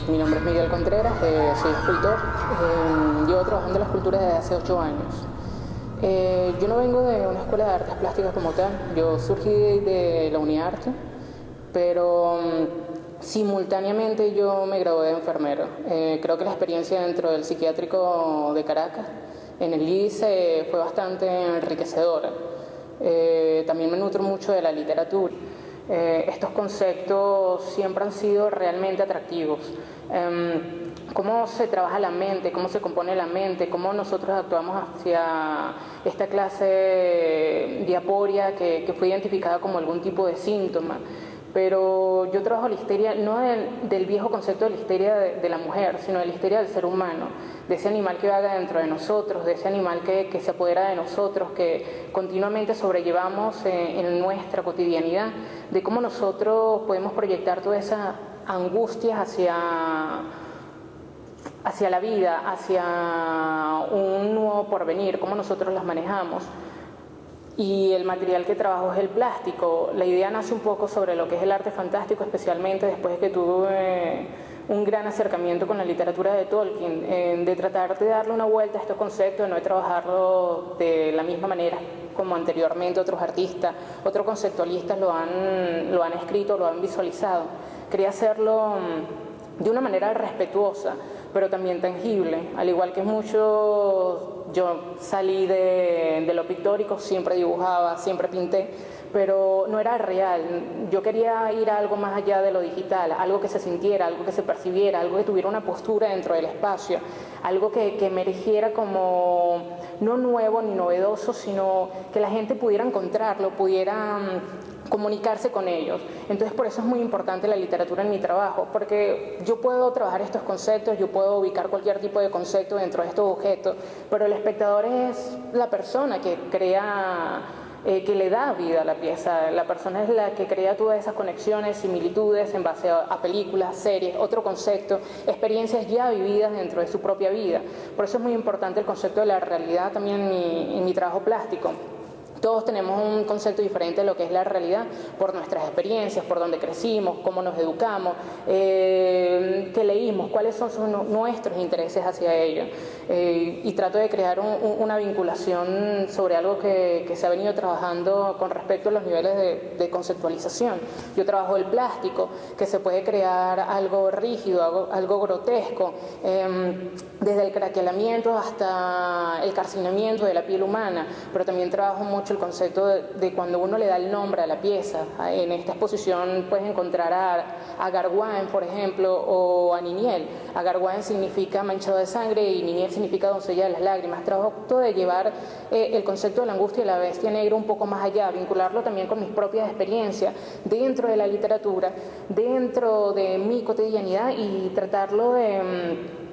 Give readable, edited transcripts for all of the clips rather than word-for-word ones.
Mi nombre es Miguel Contreras, soy escultor. Llevo trabajando en la escultura desde hace 8 años. Yo no vengo de una escuela de artes plásticas como tal, yo surgí de la UniArte, pero simultáneamente yo me gradué de enfermero. Creo que la experiencia dentro del psiquiátrico de Caracas, en el ICE, fue bastante enriquecedora. También me nutro mucho de la literatura. Estos conceptos siempre han sido realmente atractivos. Cómo se trabaja la mente, cómo se compone la mente, cómo nosotros actuamos hacia esta clase de aporia que fue identificada como algún tipo de síntoma. Pero yo trabajo la histeria no del viejo concepto de la histeria de la mujer, sino de la histeria del ser humano, de ese animal que vaga dentro de nosotros, de ese animal que se apodera de nosotros, que continuamente sobrellevamos en nuestra cotidianidad, de cómo nosotros podemos proyectar todas esas angustias hacia la vida, hacia un nuevo porvenir, cómo nosotros las manejamos. Y el material que trabajo es el plástico. La idea nace un poco sobre lo que es el arte fantástico, especialmente después de que tuve un gran acercamiento con la literatura de Tolkien, de tratar de darle una vuelta a estos conceptos, de no trabajarlo de la misma manera como anteriormente otros artistas, otros conceptualistas lo han escrito, lo han visualizado. Quería hacerlo de una manera respetuosa, pero también tangible, al igual que muchos. Yo salí de lo pictórico, siempre dibujaba, siempre pinté, pero no era real. Yo quería ir a algo más allá de lo digital, algo que se sintiera, algo que se percibiera, algo que tuviera una postura dentro del espacio, algo que emergiera como no nuevo ni novedoso, sino que la gente pudiera encontrarlo, pudiera comunicarse con ellos. Entonces por eso es muy importante la literatura en mi trabajo, porque yo puedo trabajar estos conceptos, yo puedo ubicar cualquier tipo de concepto dentro de estos objetos, pero el espectador es la persona que crea, que le da vida a la pieza. La persona es la que crea todas esas conexiones, similitudes en base a películas, series, otro concepto, experiencias ya vividas dentro de su propia vida. Por eso es muy importante el concepto de la realidad también en mi trabajo plástico. Todos tenemos un concepto diferente de lo que es la realidad por nuestras experiencias, por donde crecimos, cómo nos educamos, qué leímos, cuáles son nuestros intereses hacia ello. Y trato de crear una vinculación sobre algo que se ha venido trabajando con respecto a los niveles de conceptualización. Yo trabajo el plástico, que se puede crear algo rígido, algo grotesco, desde el craquelamiento hasta el calcinamiento de la piel humana, pero también trabajo mucho el concepto de cuando uno le da el nombre a la pieza. En esta exposición puedes encontrar a Garguán, por ejemplo, o a Niniel. Garguán significa manchado de sangre y Niniel significa doncella de las lágrimas. Trato de llevar el concepto de la angustia y la bestia negra un poco más allá, vincularlo también con mis propias experiencias dentro de la literatura, dentro de mi cotidianidad, y tratarlo de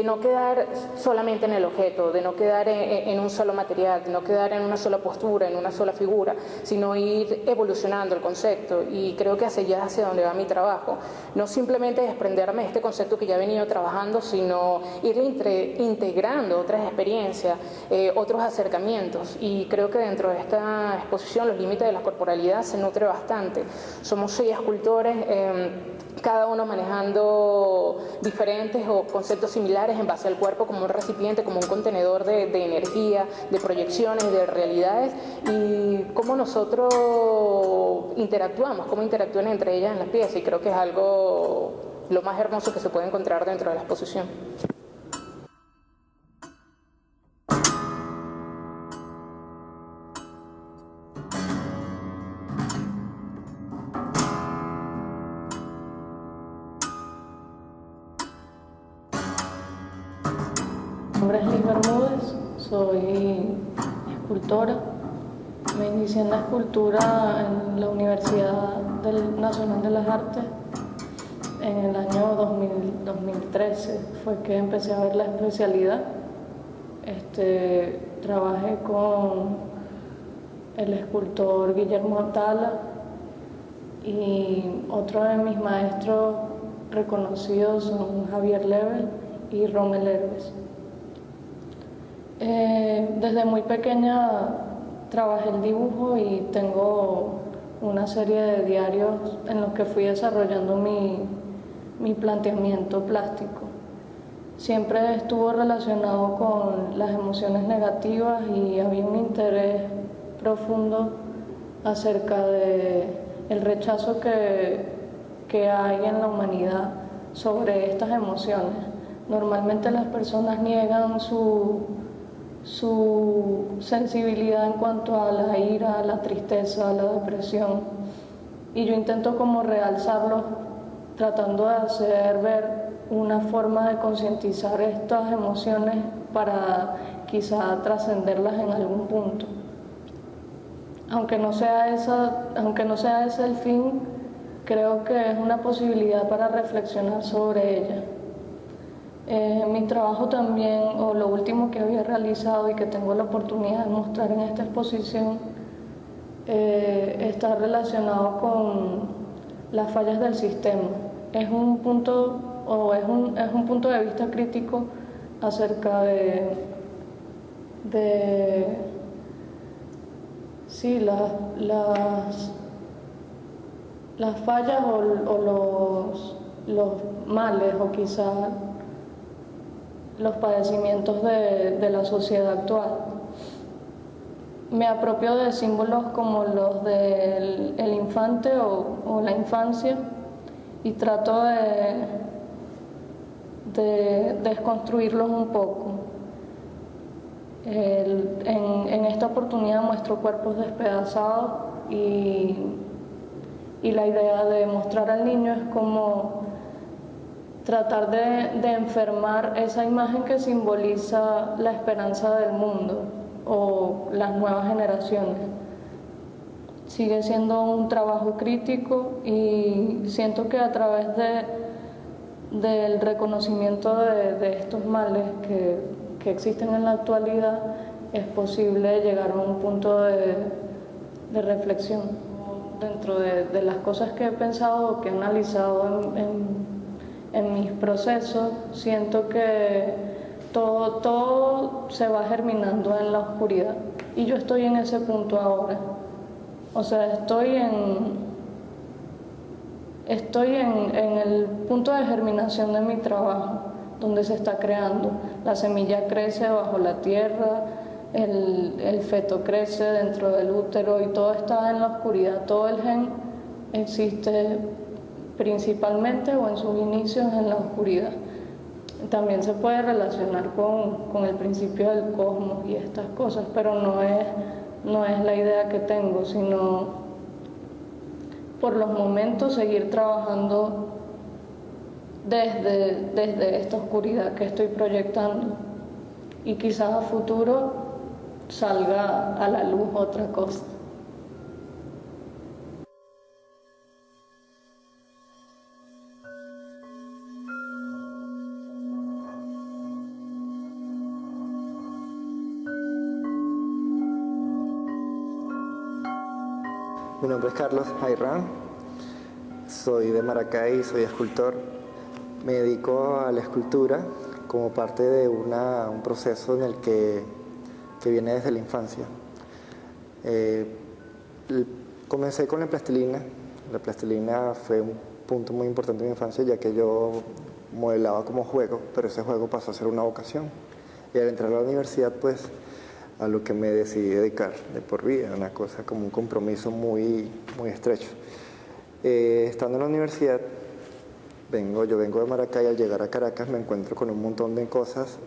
no quedar solamente en el objeto, de no quedar en un solo material, de no quedar en una sola postura, en una sola figura, sino ir evolucionando el concepto. Y creo que hacia allá, hacia donde va mi trabajo. No simplemente desprenderme de este concepto que ya he venido trabajando, sino ir integrando otras experiencias, otros acercamientos. Y creo que dentro de esta exposición los límites de la corporalidad se nutre bastante. Somos 6 escultores, cada uno manejando diferentes o conceptos similares en base al cuerpo como un recipiente, como un contenedor de energía, de proyecciones, de realidades, y cómo nosotros interactuamos, cómo interactúan entre ellas en las piezas. Y creo que es algo lo más hermoso que se puede encontrar dentro de la exposición. Mi nombre es Liz Bermúdez, soy escultora. Me inicié en la escultura en la Universidad Nacional de las Artes en el año 2013. Fue que empecé a ver la especialidad. Trabajé con el escultor Guillermo Atala y otro de mis maestros reconocidos son Javier Lebel y Rommel Herbes. Desde muy pequeña trabajé el dibujo y tengo una serie de diarios en los que fui desarrollando mi planteamiento plástico. Siempre estuvo relacionado con las emociones negativas y había un interés profundo acerca de el rechazo que hay en la humanidad sobre estas emociones. Normalmente las personas niegan su sensibilidad en cuanto a la ira, la tristeza, la depresión, y yo intento como realzarlo, tratando de hacer ver una forma de concientizar estas emociones para quizá trascenderlas en algún punto. Aunque no sea ese el fin, creo que es una posibilidad para reflexionar sobre ella. Mi trabajo también, o lo último que había realizado y que tengo la oportunidad de mostrar en esta exposición, está relacionado con las fallas del sistema. Es un punto de vista crítico acerca sí, las fallas o los males o quizá los padecimientos de la sociedad actual. Me apropio de símbolos como los del infante o la infancia y trato de desconstruirlos un poco. En esta oportunidad muestro cuerpos despedazados y la idea de mostrar al niño es como tratar de enfermar esa imagen que simboliza la esperanza del mundo o las nuevas generaciones. Sigue siendo un trabajo crítico y siento que a través del reconocimiento de estos males que existen en la actualidad es posible llegar a un punto de reflexión. Dentro de las cosas que he pensado o que he analizado en mis procesos, siento que todo se va germinando en la oscuridad y yo estoy en ese punto ahora. O sea, estoy en el punto de germinación de mi trabajo, donde se está creando. La semilla crece bajo la tierra, el feto crece dentro del útero y todo está en la oscuridad. Todo el gen existe principalmente o en sus inicios en la oscuridad. También se puede relacionar con el principio del cosmos y estas cosas, pero no es la idea que tengo, sino por los momentos seguir trabajando desde esta oscuridad que estoy proyectando y quizás a futuro salga a la luz otra cosa. Mi nombre es Carlos Jairán, soy de Maracay, soy escultor. Me dedico a la escultura como parte de un proceso en el que viene desde la infancia. Comencé con la plastilina. La plastilina fue un punto muy importante en mi infancia, ya que yo modelaba como juego, pero ese juego pasó a ser una vocación. Y al entrar a la universidad, pues, a lo que me decidí dedicar de por vida, una cosa como un compromiso muy, muy estrecho. Estando en la universidad, yo vengo de Maracay, al llegar a Caracas me encuentro con un montón de cosas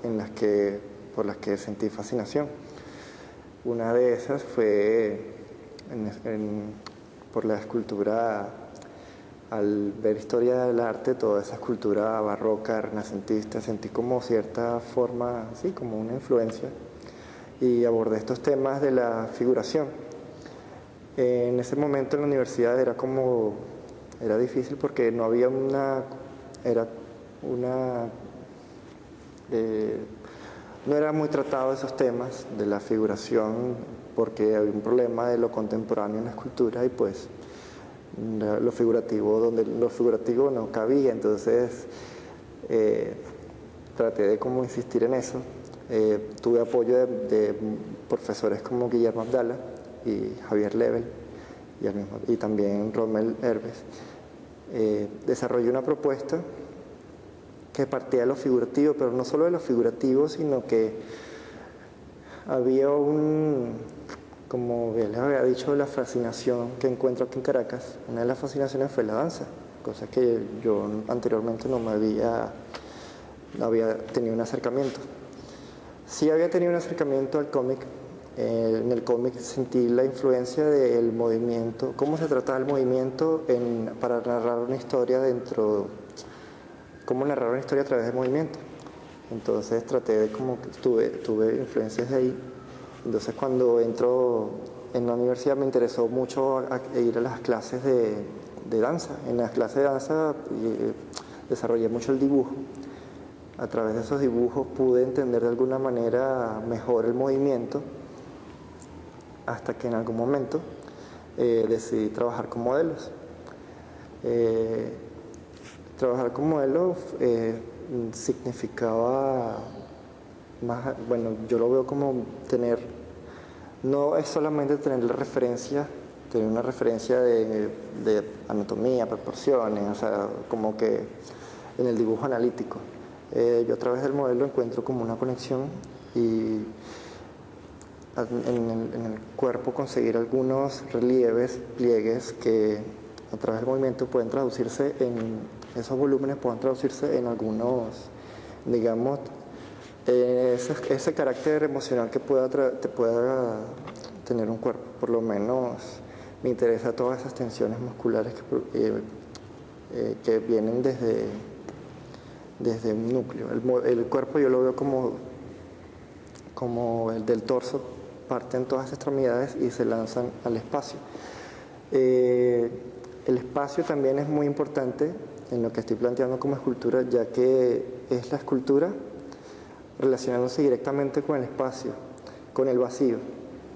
por las que sentí fascinación. Una de esas fue por la escultura. Al ver historia del arte, toda esa escultura barroca, renacentista, sentí como cierta forma, así como una influencia, y abordé estos temas de la figuración. En ese momento en la universidad era difícil porque no había no era muy tratado esos temas de la figuración, porque había un problema de lo contemporáneo en la escultura y pues lo figurativo no cabía. Entonces traté de como insistir en eso. Tuve apoyo de profesores como Guillermo Abdala y Javier Lebel y también Rommel Herbes. Desarrollé una propuesta que partía de lo figurativo, pero no solo de lo figurativo, sino que había como les había dicho, la fascinación que encuentro aquí en Caracas. Una de las fascinaciones fue la danza, cosa que yo anteriormente no había tenido un acercamiento. Sí había tenido un acercamiento al cómic. En el cómic sentí la influencia del movimiento, cómo se trataba el movimiento para narrar una historia cómo narrar una historia a través del movimiento. Entonces traté de tuve influencias de ahí. Entonces cuando entro en la universidad me interesó mucho ir a las clases de danza. En las clases de danza desarrollé mucho el dibujo. A través de esos dibujos pude entender de alguna manera mejor el movimiento, hasta que en algún momento decidí trabajar con modelos. Trabajar con modelos significaba más, bueno, yo lo veo como no es solamente tener la referencia, tener una referencia de anatomía, proporciones, o sea, como que en el dibujo analítico. Yo a través del modelo encuentro como una conexión y en el cuerpo conseguir algunos relieves, pliegues que a través del movimiento pueden traducirse esos volúmenes pueden traducirse en algunos, digamos, ese carácter emocional que pueda tener un cuerpo. Por lo menos me interesa todas esas tensiones musculares que vienen desde un núcleo. El cuerpo yo lo veo como el del torso, parten todas las extremidades y se lanzan al espacio. El espacio también es muy importante en lo que estoy planteando como escultura, ya que es la escultura relacionándose directamente con el espacio, con el vacío.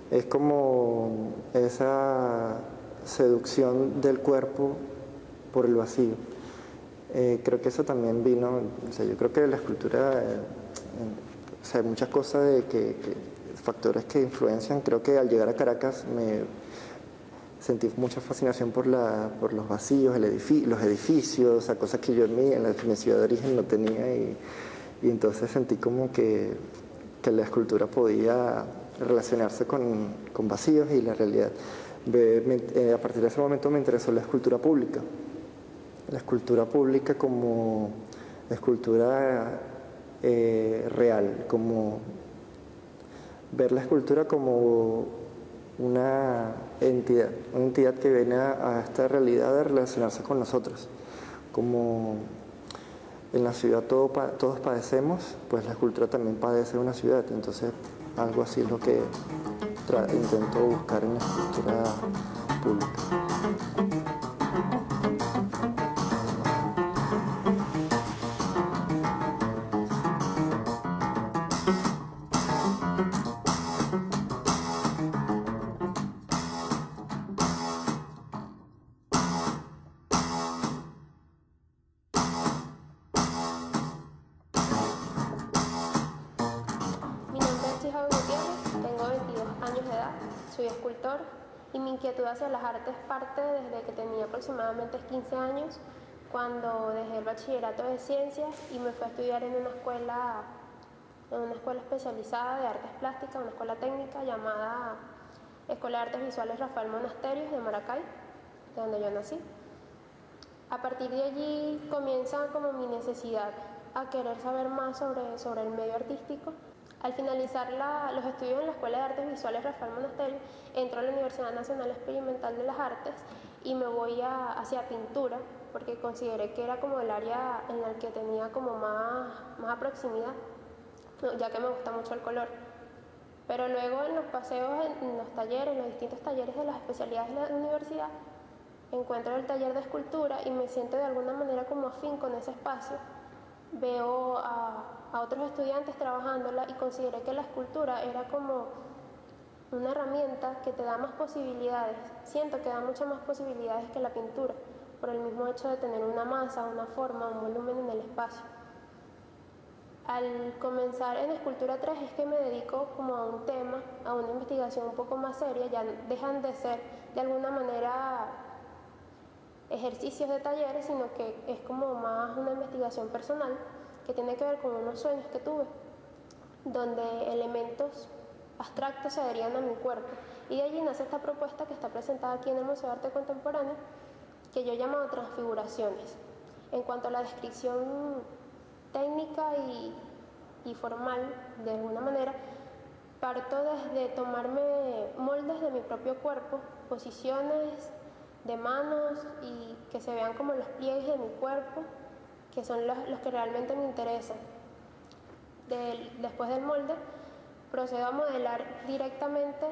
Es como esa seducción del cuerpo por el vacío. Creo que eso también vino, o sea, yo creo que la escultura, o sea, hay muchas cosas factores que influencian. Creo que al llegar a Caracas me sentí mucha fascinación por los vacíos, los edificios, o sea, cosas que yo en mi ciudad de origen no tenía, y entonces sentí como que la escultura podía relacionarse con vacíos y la realidad. A partir de ese momento me interesó la escultura pública. La escultura pública como escultura real, como ver la escultura como una entidad que viene a esta realidad de relacionarse con nosotros. Como en la ciudad todos padecemos, pues la escultura también padece una ciudad. Entonces algo así es lo que intento buscar en la escultura pública. Soy escultor y mi inquietud hacia las artes parte desde que tenía aproximadamente 15 años, cuando dejé el bachillerato de ciencias y me fui a estudiar en una escuela especializada de artes plásticas, una escuela técnica llamada Escuela de Artes Visuales Rafael Monasterios de Maracay, de donde yo nací. A partir de allí comienza como mi necesidad a querer saber más sobre el medio artístico. Al finalizar los estudios en la Escuela de Artes Visuales Rafael Monasterio, entro a la Universidad Nacional Experimental de las Artes y me voy hacia pintura, porque consideré que era como el área en la que tenía como más proximidad, ya que me gusta mucho el color. Pero luego en los paseos, en los talleres, en los distintos talleres de las especialidades de la universidad, encuentro el taller de escultura y me siento de alguna manera como afín con ese espacio. Veo a otros estudiantes trabajándola y consideré que la escultura era como una herramienta que te da más posibilidades. Siento que da muchas más posibilidades que la pintura, por el mismo hecho de tener una masa, una forma, un volumen en el espacio. Al comenzar en Escultura 3 es que me dedico como a un tema, a una investigación un poco más seria. Ya dejan de ser de alguna manera ejercicios de talleres, sino que es como más una investigación personal, que tiene que ver con unos sueños que tuve, donde elementos abstractos se adherían a mi cuerpo. Y de allí nace esta propuesta que está presentada aquí en el Museo de Arte Contemporáneo, que yo he llamado transfiguraciones. En cuanto a la descripción técnica y formal, de alguna manera, parto desde tomarme moldes de mi propio cuerpo, posiciones de manos y que se vean como los pliegues de mi cuerpo, que son los que realmente me interesan. Después del molde, procedo a modelar directamente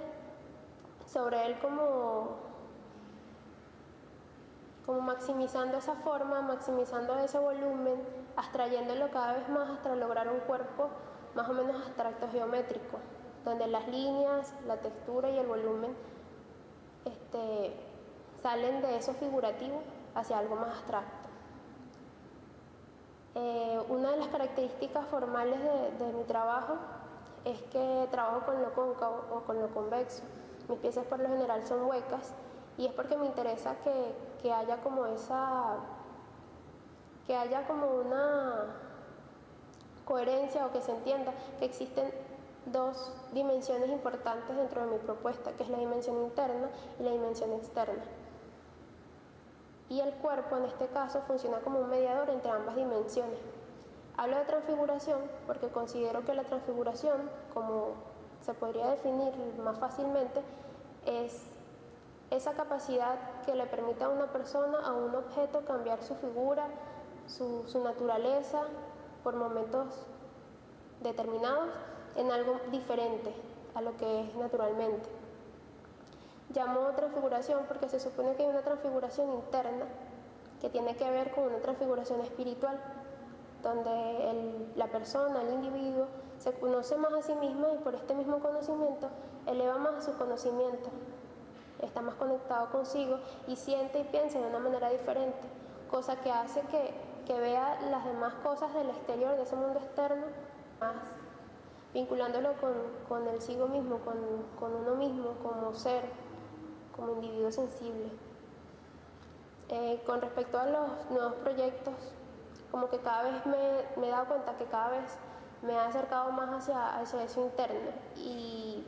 sobre él como maximizando esa forma, maximizando ese volumen, abstrayéndolo cada vez más hasta lograr un cuerpo más o menos abstracto geométrico, donde las líneas, la textura y el volumen salen de eso figurativo hacia algo más abstracto. Una de las características formales de mi trabajo es que trabajo con lo cóncavo o con lo convexo. Mis piezas por lo general son huecas y es porque me interesa que haya como una coherencia o que se entienda que existen dos dimensiones importantes dentro de mi propuesta, que es la dimensión interna y la dimensión externa. Y el cuerpo, en este caso, funciona como un mediador entre ambas dimensiones. Hablo de transfiguración porque considero que la transfiguración, como se podría definir más fácilmente, es esa capacidad que le permite a una persona, a un objeto, cambiar su figura, su naturaleza, por momentos determinados, en algo diferente a lo que es naturalmente. Llamo transfiguración porque se supone que hay una transfiguración interna que tiene que ver con una transfiguración espiritual, donde la persona, el individuo, se conoce más a sí misma y por este mismo conocimiento eleva más su conocimiento, está más conectado consigo y siente y piensa de una manera diferente, cosa que hace que vea las demás cosas del exterior, de ese mundo externo, más vinculándolo con el sigo mismo, con uno mismo, como ser, como individuo sensible. Con respecto a los nuevos proyectos, como que cada vez me he dado cuenta que cada vez me he acercado más hacia eso interno, y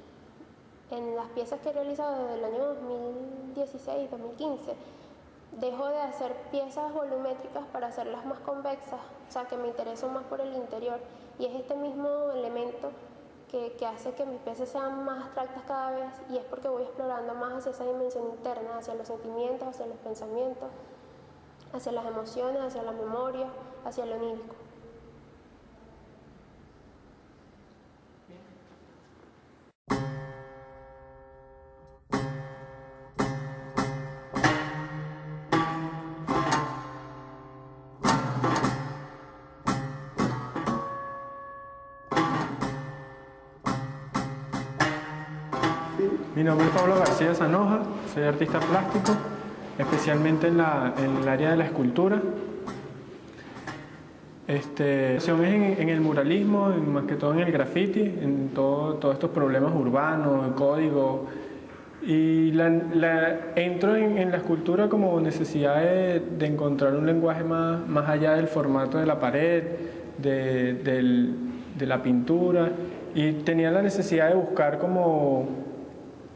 en las piezas que he realizado desde el año 2016, 2015, dejo de hacer piezas volumétricas para hacerlas más convexas, o sea, que me intereso más por el interior, y es este mismo elemento que hace que mis piezas sean más abstractas cada vez, y es porque voy explorando más hacia esa dimensión interna, hacia los sentimientos, hacia los pensamientos, hacia las emociones, hacia la memoria, hacia lo onírico. Mi nombre es Pablo García Zanoja, soy artista plástico, especialmente en el área de la escultura. Es en el muralismo, más que todo en el graffiti, en todos estos problemas urbanos, el código. Y entro en la escultura como necesidad de encontrar un lenguaje más allá del formato de la pared, de la pintura. Y tenía la necesidad de buscar como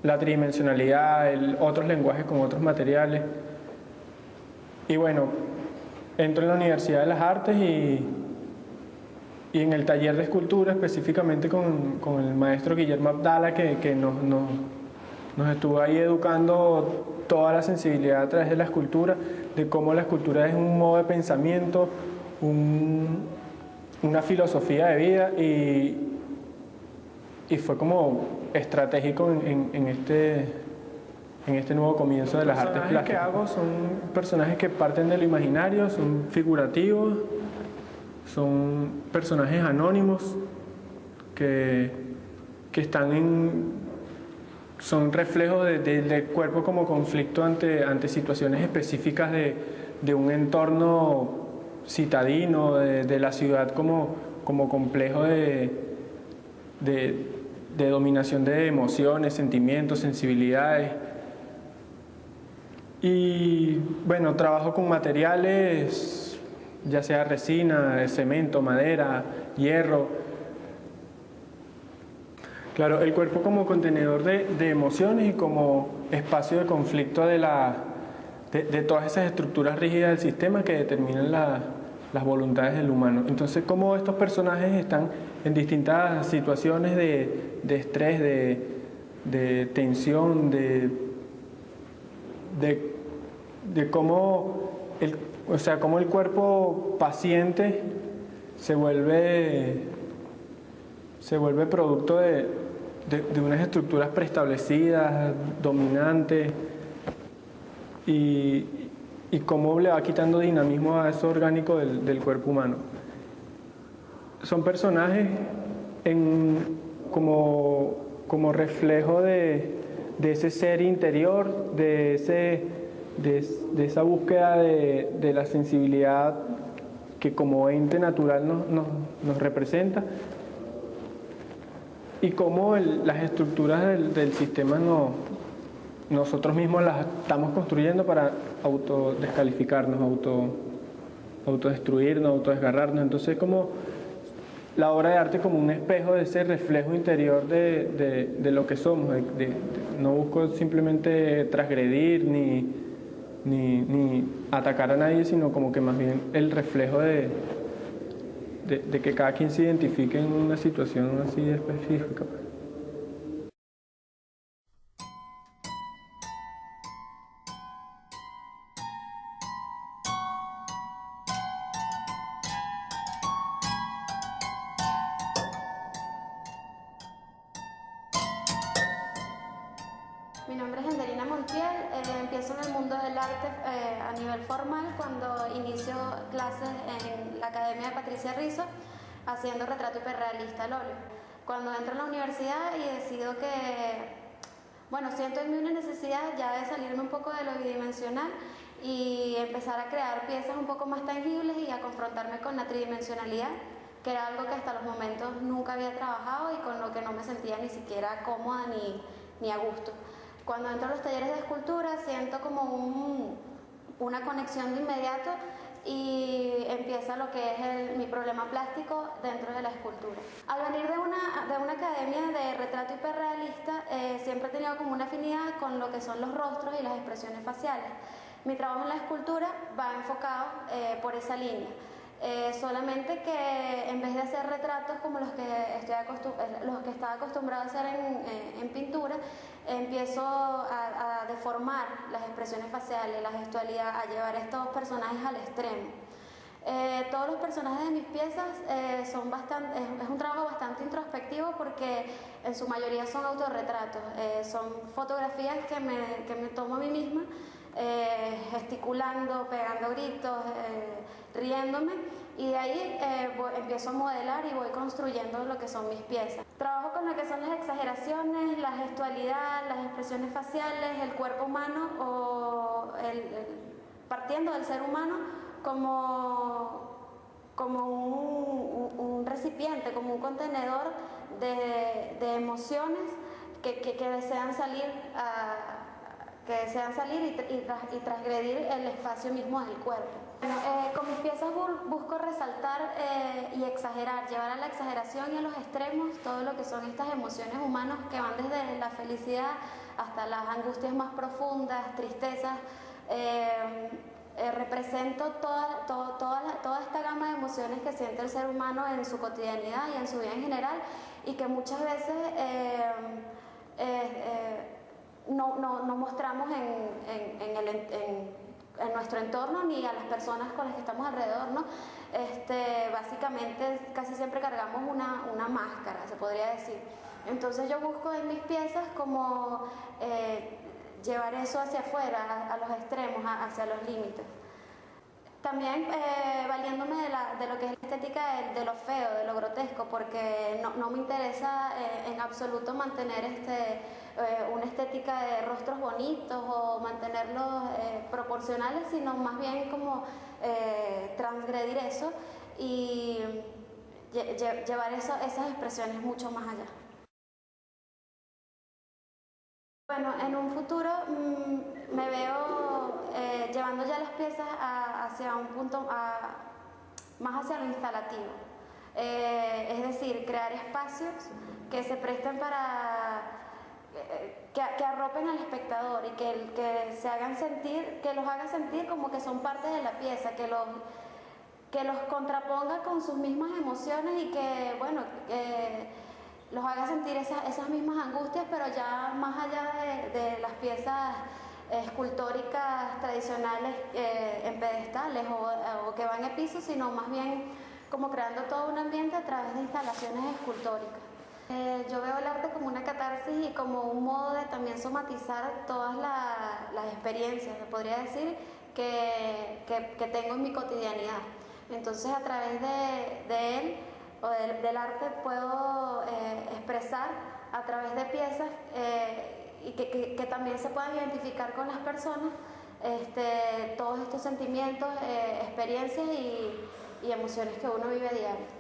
la tridimensionalidad, otros lenguajes con otros materiales. Y bueno, entro en la Universidad de las Artes y en el taller de escultura, específicamente con el maestro Guillermo Abdala, que nos estuvo ahí educando toda la sensibilidad a través de la escultura, de cómo la escultura es un modo de pensamiento, una filosofía de vida, y fue como estratégico en este nuevo comienzo de las artes plásticas. Los personajes que hago son personajes que parten de lo imaginario, son figurativos, son personajes anónimos que son reflejos del cuerpo como conflicto ante situaciones específicas de un entorno citadino, de la ciudad como complejo de dominación de emociones, sentimientos, sensibilidades. Y bueno, trabajo con materiales ya sea resina, cemento, madera, hierro. Claro, el cuerpo como contenedor de emociones y como espacio de conflicto de todas esas estructuras rígidas del sistema que determinan las voluntades del humano. Entonces, cómo estos personajes están en distintas situaciones de estrés, de tensión, de cómo cómo el cuerpo paciente se vuelve producto de unas estructuras preestablecidas, dominantes, y cómo le va quitando dinamismo a eso orgánico del cuerpo humano. Son personajes como reflejo de ese ser interior, de esa búsqueda de la sensibilidad que como ente natural nos representa, y cómo las estructuras del sistema nosotros mismos las estamos construyendo para autodescalificarnos, autodestruirnos, autodesgarrarnos. Entonces, como la obra de arte como un espejo de ese reflejo interior de lo que somos. No busco simplemente transgredir ni atacar a nadie, sino como que más bien el reflejo de que cada quien se identifique en una situación así específica. Mi nombre es Enderina Montiel, empiezo en el mundo del arte a nivel formal cuando inicio clases en la Academia de Patricia Rizzo haciendo retrato hiperrealista al óleo. Cuando entro en la universidad y decido que, siento en mí una necesidad ya de salirme un poco de lo bidimensional y empezar a crear piezas un poco más tangibles y a confrontarme con la tridimensionalidad, que era algo que hasta los momentos nunca había trabajado y con lo que no me sentía ni siquiera cómoda ni a gusto. Cuando entro a los talleres de escultura siento como una conexión de inmediato y empieza lo que es mi problema plástico dentro de la escultura. Al venir de una academia de retrato hiperrealista, siempre he tenido como una afinidad con lo que son los rostros y las expresiones faciales. Mi trabajo en la escultura va enfocado por esa línea. Solamente que en vez de hacer retratos como los que estaba acostumbrado a hacer en pintura, empiezo a deformar las expresiones faciales, la gestualidad, a llevar estos personajes al extremo. Todos los personajes de mis piezas es un trabajo bastante introspectivo porque en su mayoría son autorretratos, son fotografías que me tomo a mí misma, gesticulando, pegando gritos, riéndome, y de ahí empiezo a modelar y voy construyendo lo que son mis piezas. Trabajo con lo que son las exageraciones, la gestualidad, las expresiones faciales, el cuerpo humano partiendo del ser humano como un recipiente, como un contenedor de emociones que desean salir y transgredir el espacio mismo del cuerpo. Con mis piezas busco resaltar y exagerar, llevar a la exageración y a los extremos todo lo que son estas emociones humanas que van desde la felicidad hasta las angustias más profundas, tristezas. Represento toda esta gama de emociones que siente el ser humano en su cotidianidad y en su vida en general, y que muchas veces no mostramos en nuestro entorno ni a las personas con las que estamos alrededor, ¿no? Básicamente casi siempre cargamos una máscara, se podría decir. Entonces yo busco en mis piezas como llevar eso hacia afuera, a los extremos, hacia los límites. También valiéndome de lo que es la estética de lo feo, de lo grotesco, porque no me interesa en absoluto mantener una estética de rostros bonitos o mantenerlos proporcionales, sino más bien como transgredir eso y llevar esas expresiones mucho más allá. Bueno, en un futuro me veo llevando ya las piezas hacia un punto más hacia lo instalativo. Es decir, crear espacios que se presten para que arropen al espectador y que se hagan sentir, que los haga sentir como que son parte de la pieza, que los contraponga con sus mismas emociones y que, bueno, los haga sentir esas mismas angustias, pero ya más allá de las piezas escultóricas tradicionales en pedestales o que van en piso, sino más bien como creando todo un ambiente a través de instalaciones escultóricas. Yo veo el arte como una catarsis y como un modo de también somatizar todas las experiencias, se podría decir, que tengo en mi cotidianidad. Entonces, a través de él o del arte puedo expresar a través de piezas y que también se puedan identificar con las personas todos estos sentimientos, experiencias y emociones que uno vive a diario.